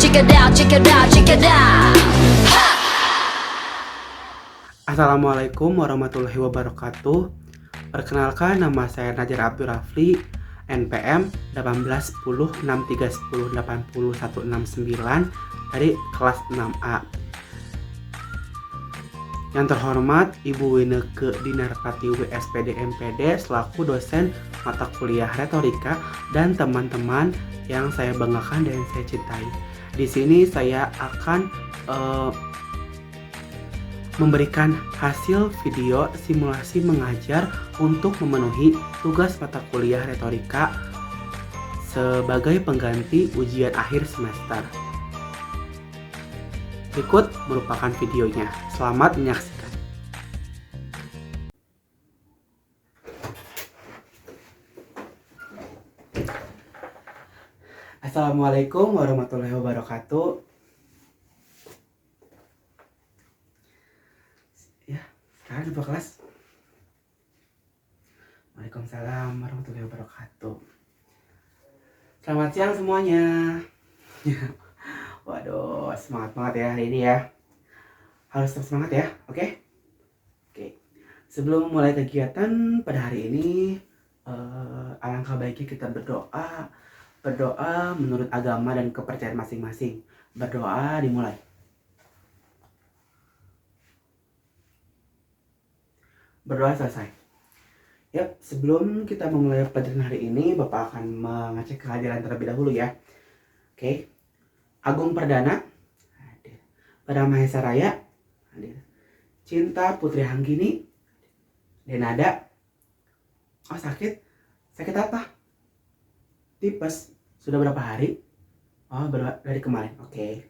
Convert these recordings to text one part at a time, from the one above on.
check it out, check it out, check it out. Assalamualaikum warahmatullahi wabarakatuh. Perkenalkan, nama saya Najar Abdul Rafli, NPM 18106310801169 dari kelas 6A. Yang terhormat Ibu Wineke Dinarpatiwi SPD MPD selaku dosen mata kuliah retorika dan teman-teman yang saya banggakan dan saya cintai. Di sini saya akan memberikan hasil video simulasi mengajar untuk memenuhi tugas mata kuliah retorika sebagai pengganti ujian akhir semester. Berikut merupakan videonya. Selamat menyaksikan. Assalamualaikum warahmatullahi wabarakatuh. Ya, sekarang jumpa kelas. Waalaikumsalam warahmatullahi wabarakatuh. Selamat siang semuanya. Waduh, semangat banget ya hari ini ya. Harus tetap semangat ya, oke? Oke. Sebelum mulai kegiatan pada hari ini, alangkah baiknya kita berdoa. Berdoa menurut agama dan kepercayaan masing-masing. Berdoa dimulai. Berdoa selesai. Yap, sebelum kita memulai pelajaran hari ini, Bapak akan mengecek kehadiran terlebih dahulu ya. Oke. Agung Perdana hadir. Paramahesa Raya hadir. Cinta Putri Hanggini, Denada. Oh, sakit? Sakit apa? Tipes. Sudah berapa hari? Oh, dari kemarin. Oke.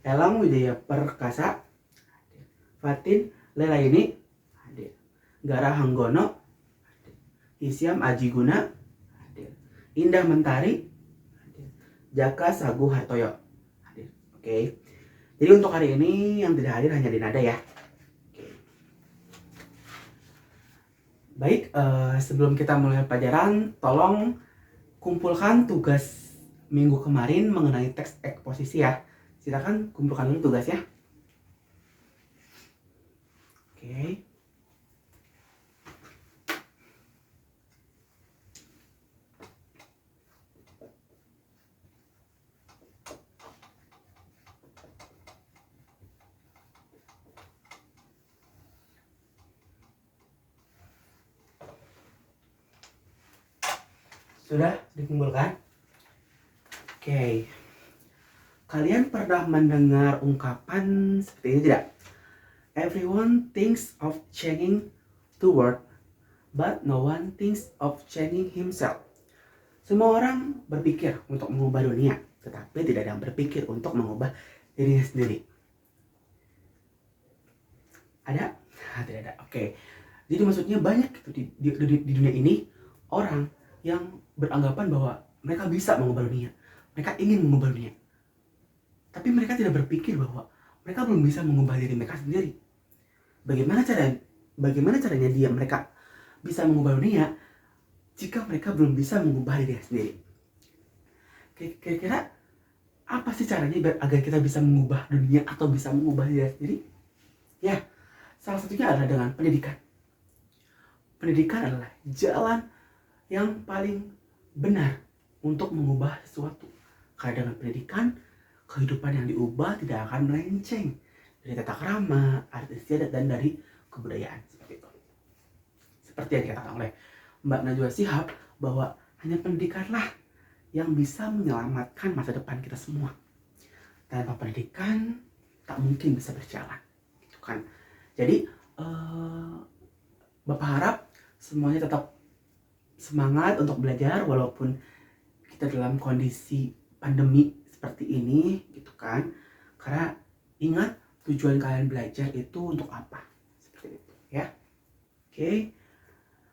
Elang Wijaya Perkasa hadir. Fatin Lelaini hadir. Gara Hanggono hadir. Isyam Ajiguna hadir. Indah Mentari hadir. Jaka Sagu Hartoyo hadir. Oke. Jadi untuk hari ini yang tidak hadir hanya Denada ya. Oke. Baik, sebelum kita mulai pelajaran, tolong kumpulkan tugas minggu kemarin mengenai teks eksposisi ya. Silakan kumpulkan dulu tugasnya. Oke. Sudah dikumpulkan? Oke. Kalian pernah mendengar ungkapan seperti ini tidak? Everyone thinks of changing the world, but no one thinks of changing himself. Semua orang berpikir untuk mengubah dunia, tetapi tidak ada yang berpikir untuk mengubah dirinya sendiri. Ada? Tidak ada. Oke. Jadi maksudnya banyak gitu di dunia ini orang yang beranggapan bahwa mereka bisa mengubah dunia. Mereka ingin mengubah dunia. Tapi mereka tidak berpikir bahwa mereka belum bisa mengubah diri mereka sendiri. Bagaimana caranya mereka bisa mengubah dunia jika mereka belum bisa mengubah diri sendiri? Kira-kira apa sih caranya agar kita bisa mengubah dunia atau bisa mengubah diri sendiri? Ya, salah satunya adalah dengan pendidikan. Pendidikan adalah jalan yang paling benar untuk mengubah sesuatu. Karena dengan pendidikan, kehidupan yang diubah tidak akan melenceng dari tata krama, arti istiadat, dan dari kebudayaan seperti itu. Seperti yang dikatakan oleh Mbak Najwa Shihab bahwa hanya pendidikanlah yang bisa menyelamatkan masa depan kita semua. Tanpa pendidikan tak mungkin bisa berjalan, gitu kan? Jadi Bapak harap semuanya tetap semangat untuk belajar walaupun kita dalam kondisi pandemi seperti ini, gitu kan? Karena ingat tujuan kalian belajar itu untuk apa? Seperti itu ya. Oke.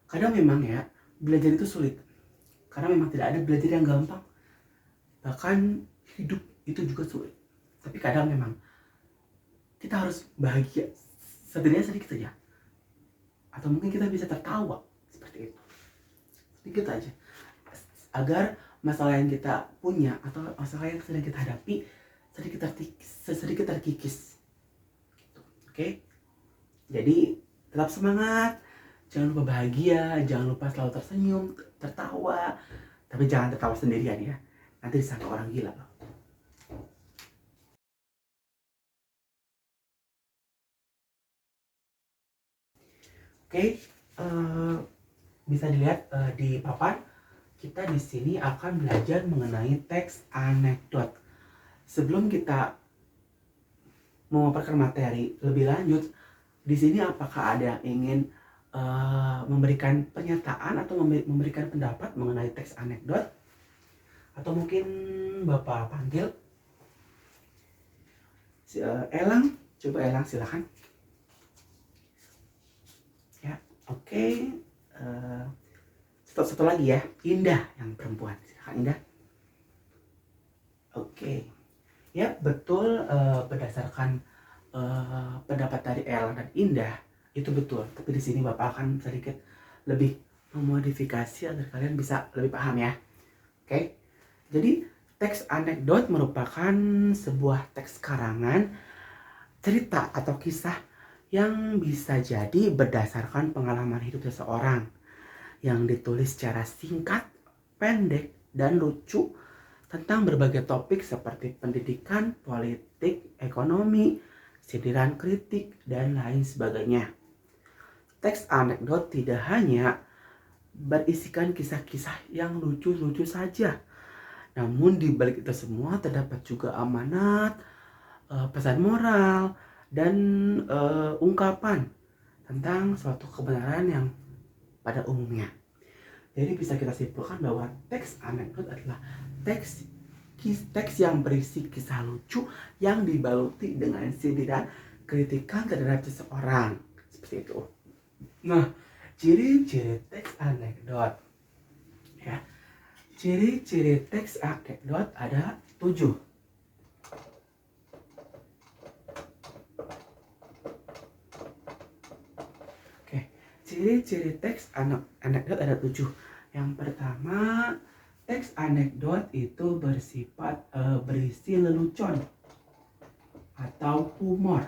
Kadang memang ya belajar itu sulit. Karena memang tidak ada belajar yang gampang. Bahkan hidup itu juga sulit. Tapi kadang memang kita harus bahagia setidaknya sedikit saja. Atau mungkin kita bisa tertawa seperti itu. Sedikit aja. Agar masalah yang kita punya atau masalah yang sedang kita hadapi sedikit terkikis. Gitu. Oke? Jadi tetap semangat, jangan lupa bahagia, jangan lupa selalu tersenyum, tertawa, tapi jangan tertawa sendirian ya. Nanti disangka orang gila loh. Oke, bisa dilihat di papan kita di sini akan belajar mengenai teks anekdot. Sebelum kita memaparkan materi lebih lanjut, di sini apakah ada yang ingin memberikan pernyataan atau memberikan pendapat mengenai teks anekdot? Atau mungkin Bapak panggil Elang, coba Elang silakan. Ya, oke. Satu lagi ya, Indah yang perempuan, silakan Indah. Oke, ya betul, berdasarkan pendapat dari Elang dan Indah itu betul. Tapi di sini Bapak akan sedikit lebih memodifikasi agar kalian bisa lebih paham ya. Oke. Jadi teks anekdot merupakan sebuah teks karangan, cerita atau kisah yang bisa jadi berdasarkan pengalaman hidup seseorang yang ditulis secara singkat, pendek, dan lucu tentang berbagai topik seperti pendidikan, politik, ekonomi, sindiran kritik, dan lain sebagainya. Teks anekdot tidak hanya berisikan kisah-kisah yang lucu-lucu saja, namun di balik itu semua terdapat juga amanat, pesan moral, dan ungkapan tentang suatu kebenaran yang pada umumnya. Jadi bisa kita simpulkan bahwa teks anekdot adalah teks yang berisi kisah lucu yang dibaluti dengan sindiran kritikan terhadap seseorang. Seperti itu. Nah, ciri-ciri teks anekdot ya. Ciri-ciri teks anekdot ada 7. Oke, ciri-ciri teks anekdot ada 7. Yang pertama, teks anekdot itu bersifat berisi lelucon atau humor.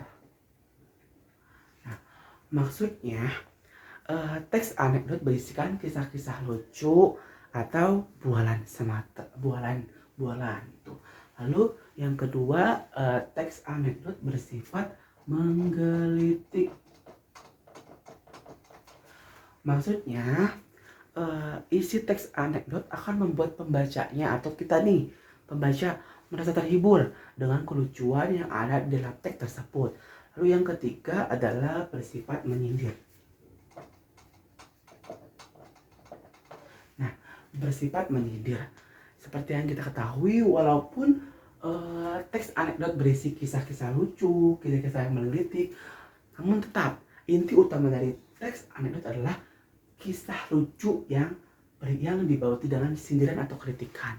Nah, maksudnya teks anekdot berisikan kisah-kisah lucu atau bualan semata, bualan itu. Lalu yang kedua, teks anekdot bersifat menggelitik. Maksudnya isi teks anekdot akan membuat pembacanya atau kita nih pembaca merasa terhibur dengan kelucuan yang ada di dalam teks tersebut. Lalu yang ketiga adalah bersifat menyindir. Nah, bersifat menyindir. Seperti yang kita ketahui, walaupun teks anekdot berisi kisah-kisah lucu, kisah-kisah yang menggelitik, namun tetap inti utama dari teks anekdot adalah kisah lucu yang dibaluti dengan sindiran atau kritikan.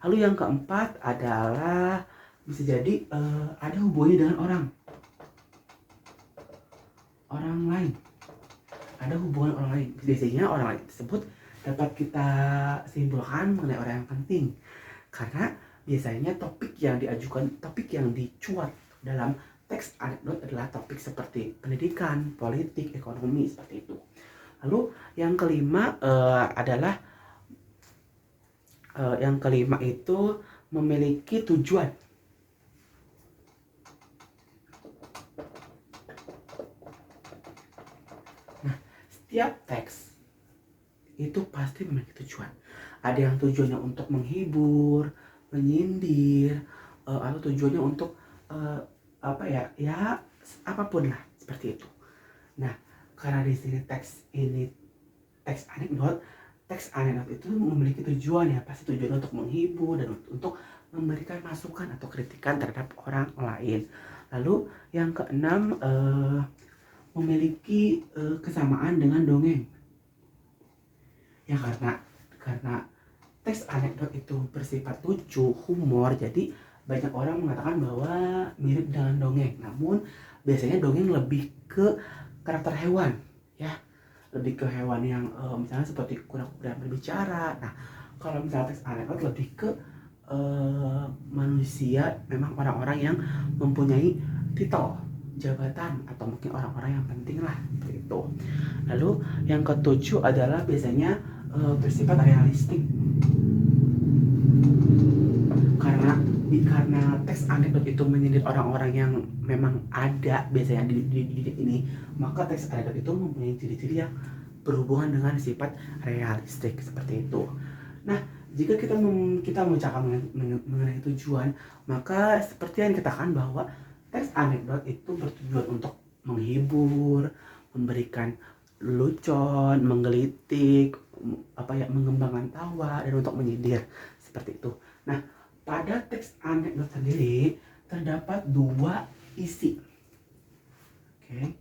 Lalu yang keempat adalah bisa jadi ada hubungannya dengan orang lain. Ada hubungan orang lain. Biasanya orang lain tersebut dapat kita simpulkan mengenai orang yang penting. Karena biasanya topik yang dicuat dalam teks anekdot adalah topik seperti pendidikan, politik, ekonomi, seperti itu. Lalu yang kelima adalah itu memiliki tujuan. Nah, setiap teks itu pasti memiliki tujuan. Ada yang tujuannya untuk menghibur, menyindir, atau tujuannya untuk apapun lah, seperti itu. Nah, karena di sini teks anekdot itu memiliki tujuan ya, pasti tujuan untuk menghibur dan untuk memberikan masukan atau kritikan terhadap orang lain. Lalu yang keenam, memiliki kesamaan dengan dongeng. Ya karena teks anekdot itu bersifat lucu, humor, jadi banyak orang mengatakan bahwa mirip dengan dongeng. Namun biasanya dongeng lebih ke karakter hewan ya, lebih ke hewan yang misalnya seperti kura-kura yang berbicara. Nah, kalau misalnya teks anekdot lebih ke manusia, memang orang-orang yang mempunyai titel, jabatan, atau mungkin orang-orang yang penting lah seperti itu. Lalu yang ketujuh adalah biasanya bersifat realistik, karena teks anekdot itu menyindir orang-orang yang memang ada biasanya di ini, maka teks anekdot itu mempunyai ciri-ciri yang berhubungan dengan sifat realistik seperti itu. Nah, jika kita membicarakan mengenai tujuan, maka seperti yang dikatakan bahwa teks anekdot itu bertujuan untuk menghibur, memberikan lelucon, menggelitik, mengembangkan tawa, dan untuk menyindir seperti itu. Nah, pada teks anekdot sendiri terdapat dua isi. Oke.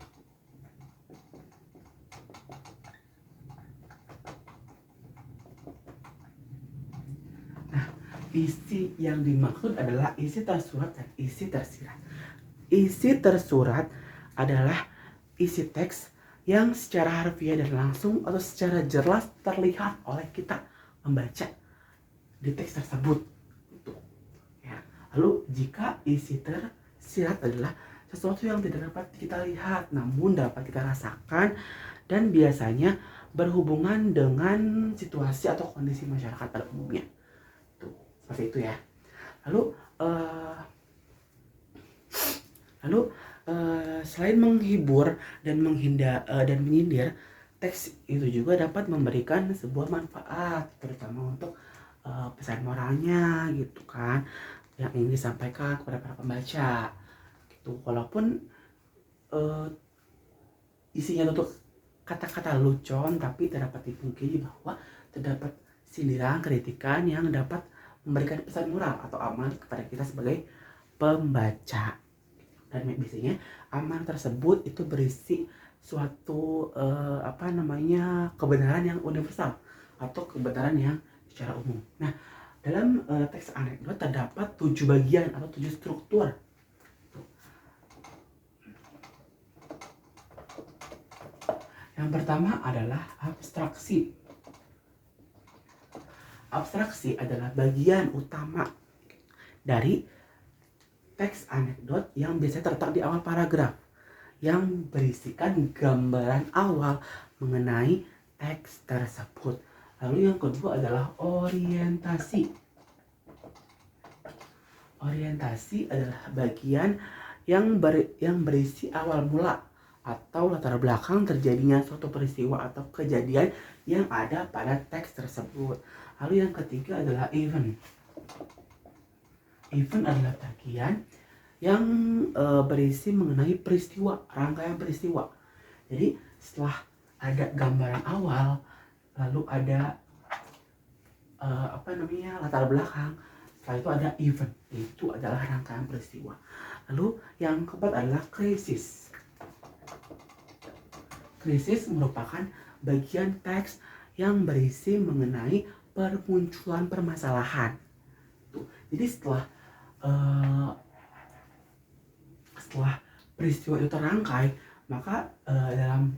Nah, isi yang dimaksud adalah isi tersurat dan isi tersirat. Isi tersurat adalah isi teks yang secara harfiah dan langsung atau secara jelas terlihat oleh kita membaca di teks tersebut. Lalu jika isi tersirat adalah sesuatu yang tidak dapat kita lihat namun dapat kita rasakan dan biasanya berhubungan dengan situasi atau kondisi masyarakat pada umumnya. Tuh, seperti itu ya. Lalu selain menghibur dan menyindir, teks itu juga dapat memberikan sebuah manfaat, terutama untuk pesan moralnya gitu kan, yang ingin disampaikan kepada para pembaca gitu. Walaupun isinya untuk kata-kata lucon, tapi terdapat dipungkiri bahwa terdapat sindiran, kritikan yang dapat memberikan pesan moral atau amal kepada kita sebagai pembaca. Dan biasanya amal tersebut itu berisi suatu kebenaran yang universal atau kebenaran yang secara umum. Nah, dalam teks anekdot terdapat 7 bagian atau 7 struktur. Yang pertama adalah abstraksi. Abstraksi adalah bagian utama dari teks anekdot yang biasanya terletak di awal paragraf, yang berisikan gambaran awal mengenai teks tersebut. Lalu yang kedua adalah orientasi. Orientasi adalah bagian yang berisi awal mula atau latar belakang terjadinya suatu peristiwa atau kejadian yang ada pada teks tersebut. Lalu yang ketiga adalah event. Event adalah bagian yang berisi mengenai peristiwa, rangkaian peristiwa. Jadi setelah ada gambaran awal, lalu ada latar belakang, setelah itu ada event, itu adalah rangkaian peristiwa. Lalu yang keempat adalah krisis. Krisis merupakan bagian teks yang berisi mengenai permunculan permasalahan. Jadi setelah peristiwa itu terangkai, maka dalam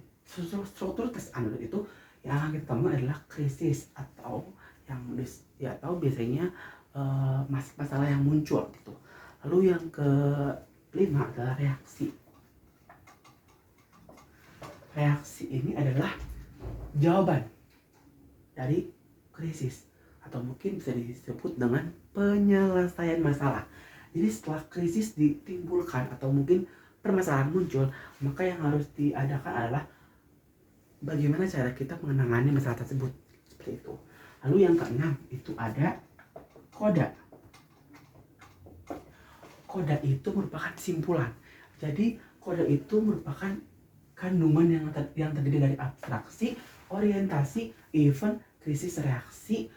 struktur teks anekdot itu yang akan kita temukan adalah krisis atau biasanya masalah yang muncul gitu. Lalu yang kelima adalah reaksi. Reaksi ini adalah jawaban dari krisis atau mungkin bisa disebut dengan penyelesaian masalah. Jadi setelah krisis ditimbulkan atau mungkin permasalahan muncul, maka yang harus diadakan adalah bagaimana cara kita menangani masalah tersebut, seperti itu. Lalu yang keenam itu ada koda. Koda itu merupakan simpulan. Jadi koda itu merupakan kandungan yang terdiri dari abstraksi, orientasi, event, krisis, reaksi.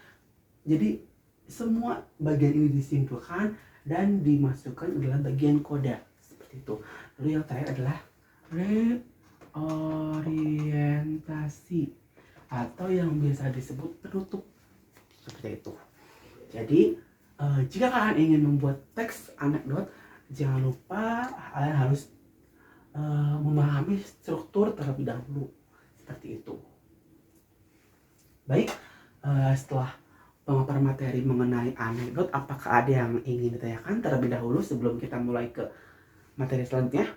Jadi semua bagian ini disimpulkan dan dimasukkan adalah bagian koda, seperti itu. Lalu yang terakhir adalah reorientasi atau yang biasa disebut penutup, seperti itu. Jadi jika kalian ingin membuat teks anekdot, jangan lupa kalian harus memahami struktur terlebih dahulu, seperti itu. Baik, setelah pemaparan materi mengenai anekdot. Apakah ada yang ingin ditanyakan terlebih dahulu sebelum kita mulai ke materi selanjutnya?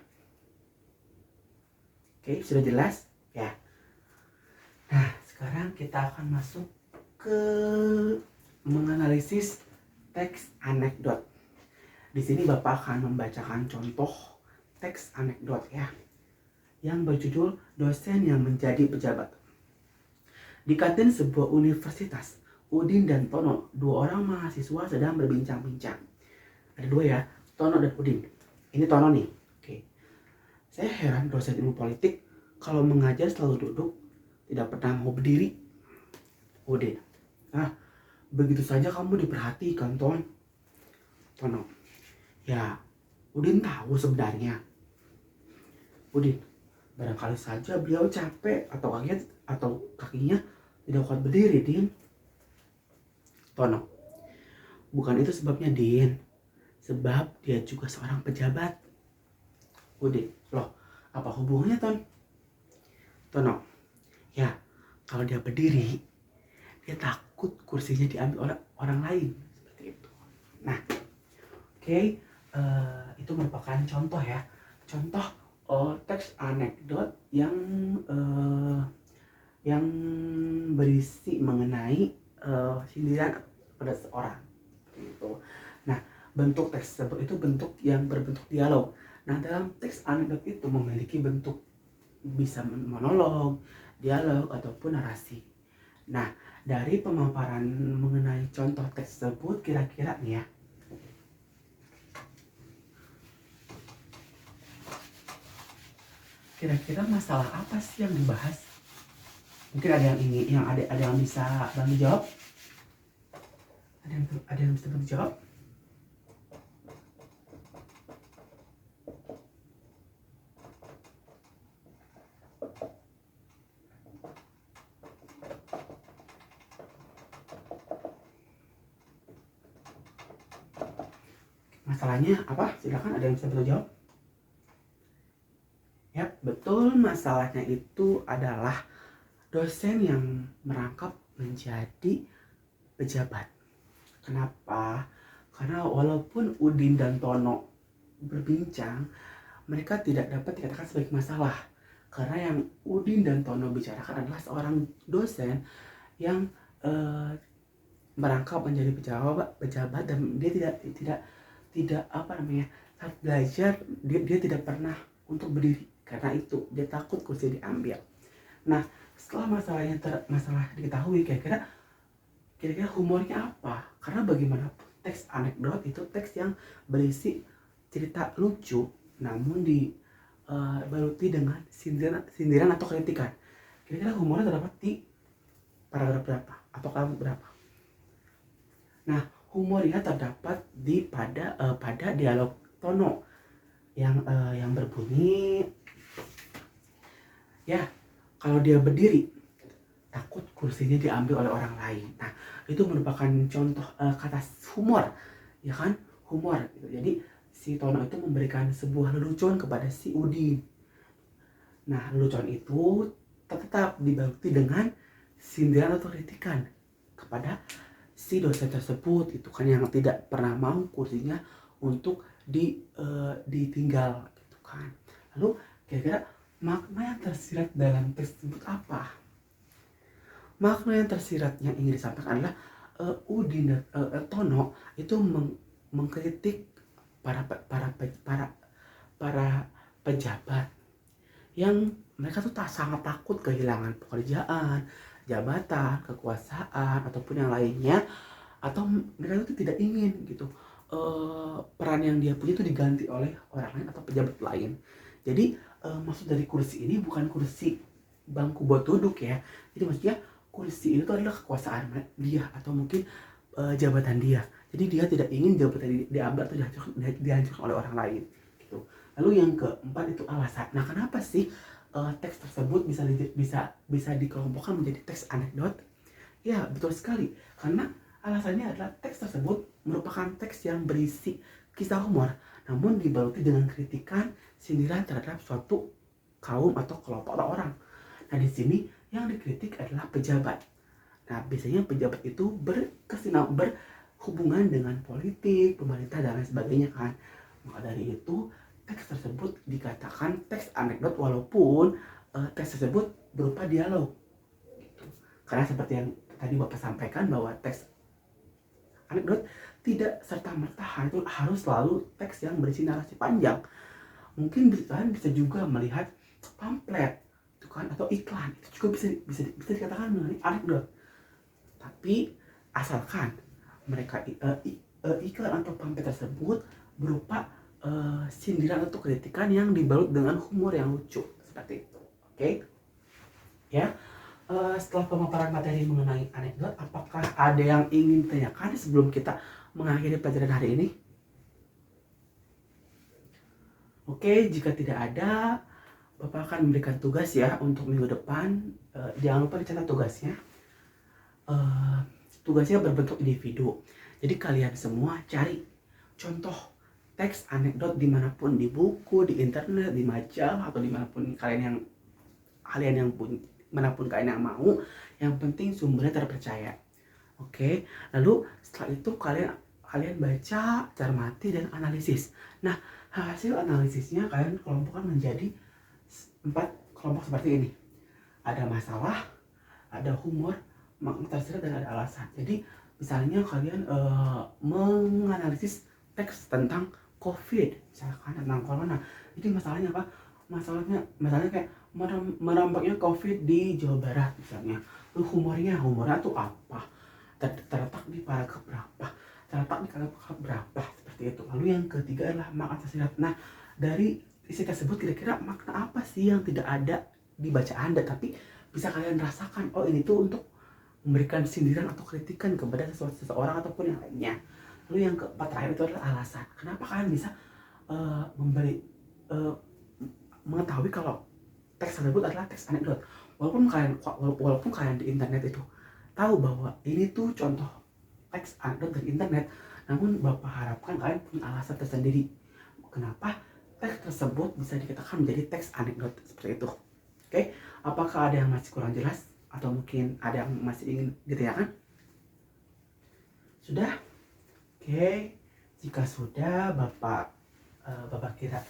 Oke, sudah jelas ya. Nah, sekarang kita akan masuk ke menganalisis teks anekdot. Di sini Bapak akan membacakan contoh teks anekdot ya, yang berjudul Dosen yang Menjadi Pejabat. Di kantin sebuah universitas, Udin dan Tono, dua orang mahasiswa sedang berbincang-bincang. Ada dua ya, Tono dan Udin. Ini Tono nih. Oke. Saya heran dosen ilmu politik kalau mengajar selalu duduk, tidak pernah mau berdiri. Udin. Nah, begitu saja kamu diperhatikan, Tono. Ya, Udin tahu sebenarnya. Udin. Barangkali saja beliau capek atau kaget atau kakinya tidak kuat berdiri, Din. Tono. Bukan itu sebabnya, Din. Sebab dia juga seorang pejabat. Udin. Loh, apa hubungannya, Tono? Ya, kalau dia berdiri, dia takut kursinya diambil oleh orang lain. Seperti itu. Nah, oke, itu merupakan contoh ya. Contoh teks anekdot yang berisi mengenai sindiran pada seorang. Gitu. Nah, bentuk teks tersebut itu bentuk yang berbentuk dialog. Nah, dalam teks anekdot itu memiliki bentuk bisa monolog, dialog, ataupun narasi. Nah, dari pemaparan mengenai contoh teks tersebut, kira-kira nih ya, kira-kira masalah apa sih yang dibahas? Mungkin ada yang bisa bantu jawab? Ada yang bisa bantu jawab? Masalahnya apa? Silakan, ada yang bisa bantu jawab? Ya, betul, masalahnya itu adalah dosen yang merangkap menjadi pejabat. Kenapa? Karena walaupun Udin dan Tono berbincang, mereka tidak dapat dikatakan sebagai masalah. Karena yang Udin dan Tono bicarakan adalah seorang dosen yang merangkap menjadi pejabat dan dia tidak apa namanya, saat belajar dia tidak pernah untuk berdiri karena itu dia takut kursi diambil. Nah, setelah masalah diketahui, kira-kira humornya apa? Karena bagaimanapun teks anekdot itu teks yang berisi cerita lucu namun dibaluti dengan sindiran atau kritikan. Kira-kira humornya terdapat di paragraf berapa atau kalimat berapa? Nah, humornya terdapat pada dialog Tono yang berbunyi, ya, kalau dia berdiri takut kursinya diambil oleh orang lain. Nah, itu merupakan contoh kata humor, ya kan? Humor gitu. Jadi si Tono itu memberikan sebuah lelucon kepada si Udin. Nah, lelucon itu tetap dibaluti dengan sindiran atau kritikan kepada si dosen tersebut, itu kan, yang tidak pernah mau kursinya untuk ditinggal gitu kan. Lalu kira-kira makna yang tersirat dalam teks tersebut apa? Makna yang tersiratnya ingin disampaikan adalah Udin dan Tono itu mengkritik para pejabat yang mereka tuh sangat takut kehilangan pekerjaan, jabatan, kekuasaan, ataupun yang lainnya, atau mereka itu tidak ingin gitu peran yang dia punya itu diganti oleh orang lain atau pejabat lain. Jadi maksud dari kursi ini bukan kursi bangku buat duduk ya. Jadi maksudnya kursi itu adalah kekuasaan dia atau mungkin jabatan dia. Jadi dia tidak ingin jabatan diambil atau dihancurkan oleh orang lain gitu. Lalu yang keempat itu alasan. Nah, kenapa sih teks tersebut bisa dikelompokkan menjadi teks anekdot? Ya, betul sekali. Karena alasannya adalah teks tersebut merupakan teks yang berisi kisah humor, namun dibaluti dengan kritikan, sindiran terhadap suatu kaum atau kelompok orang. Nah, di sini yang dikritik adalah pejabat. Nah, biasanya pejabat itu berhubungan dengan politik, pemerintah, dan lain sebagainya kan. Maka dari itu, teks tersebut dikatakan teks anekdot walaupun teks tersebut berupa dialog. Gitu. Karena seperti yang tadi Bapak sampaikan bahwa teks anekdot tidak serta-merta harus selalu teks yang berisi narasi panjang. Mungkin kalian bisa juga melihat pamflet itu kan, atau iklan, itu juga bisa dikatakan mengenai anekdot. Tapi asalkan mereka iklan atau pamflet tersebut berupa sindiran atau kritikan yang dibalut dengan humor yang lucu seperti itu. Oke? Ya. Setelah pemaparan materi mengenai anekdot, apakah ada yang ingin ditanyakan sebelum kita mengakhiri pelajaran hari ini? Oke, jika tidak ada, Bapak akan memberikan tugas ya untuk minggu depan. Jangan lupa dicatat tugasnya. Tugasnya berbentuk individu. Jadi kalian semua cari contoh teks anekdot dimanapun, di buku, di internet, di majalah, atau dimanapun kalian manapun kalian yang mau. Yang penting sumbernya terpercaya. Oke, lalu setelah itu kalian baca, cermati, dan analisis. Nah, hasil analisisnya kalian kelompokkan menjadi 4 kelompok seperti ini. Ada masalah, ada humor, makna tersirat, dan ada alasan. Jadi misalnya kalian menganalisis teks tentang COVID, misalkan tentang corona. Jadi masalahnya apa? Masalahnya kayak merampaknya COVID di Jawa Barat misalnya. Lalu humornya tuh apa? Terletak di paragraf berapa? Terletak di paragraf berapa? Seperti itu. Lalu yang ketiga adalah makna tersirat. Nah, dari isi tersebut kira-kira makna apa sih yang tidak ada di bacaan Anda, tapi bisa kalian rasakan, oh ini tuh untuk memberikan sindiran atau kritikan kepada seseorang ataupun yang lainnya. Lalu yang keempat terakhir itu adalah alasan. Kenapa kalian bisa mengetahui kalau teks tersebut adalah teks anekdot, walaupun kalian di internet itu tahu bahwa ini tuh contoh teks anekdot dari internet, namun Bapak harapkan kalian punya alasan tersendiri kenapa teks tersebut bisa dikatakan menjadi teks anekdot seperti itu. Oke, apakah ada yang masih kurang jelas atau mungkin ada yang masih ingin ditanyakan? Sudah? Oke, jika sudah, Bapak kira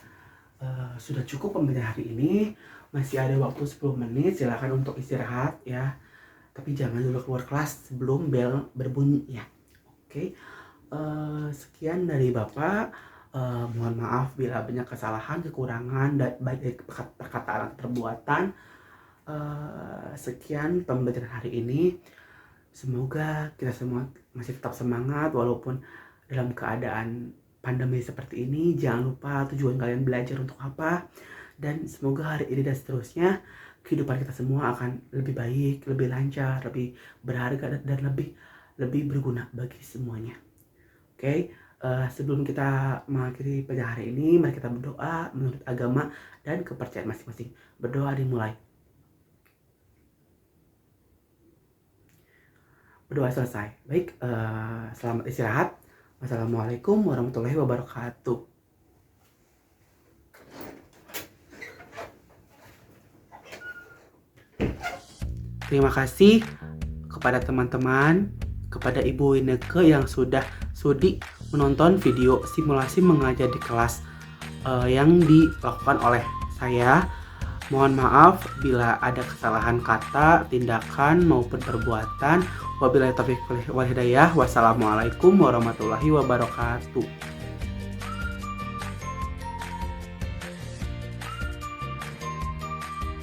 sudah cukup pembelajaran hari ini. Masih ada waktu 10 menit, silakan untuk istirahat ya. Tapi jangan dulu keluar kelas sebelum bel berbunyi ya. Oke, sekian dari Bapak. Mohon maaf bila banyak kesalahan, kekurangan, baik dari perkataan atau perbuatan. Sekian pembelajaran hari ini. Semoga kita semua masih tetap semangat walaupun dalam keadaan pandemi seperti ini. Jangan lupa tujuan kalian belajar untuk apa. Dan semoga hari ini dan seterusnya kehidupan kita semua akan lebih baik, lebih lancar, lebih berharga, dan lebih berguna bagi semuanya. Oke, sebelum kita mengakhiri pelajaran hari ini, mari kita berdoa menurut agama dan kepercayaan masing-masing. Berdoa dimulai. Berdoa selesai. Baik, selamat istirahat. Wassalamualaikum warahmatullahi wabarakatuh. Terima kasih kepada teman-teman, kepada Ibu Ineke yang sudah sudi menonton video simulasi mengajar di kelas yang dilakukan oleh saya. Mohon maaf bila ada kesalahan kata, tindakan, maupun perbuatan. Wabillahi taufiq wal hidayah. Wassalamualaikum warahmatullahi wabarakatuh.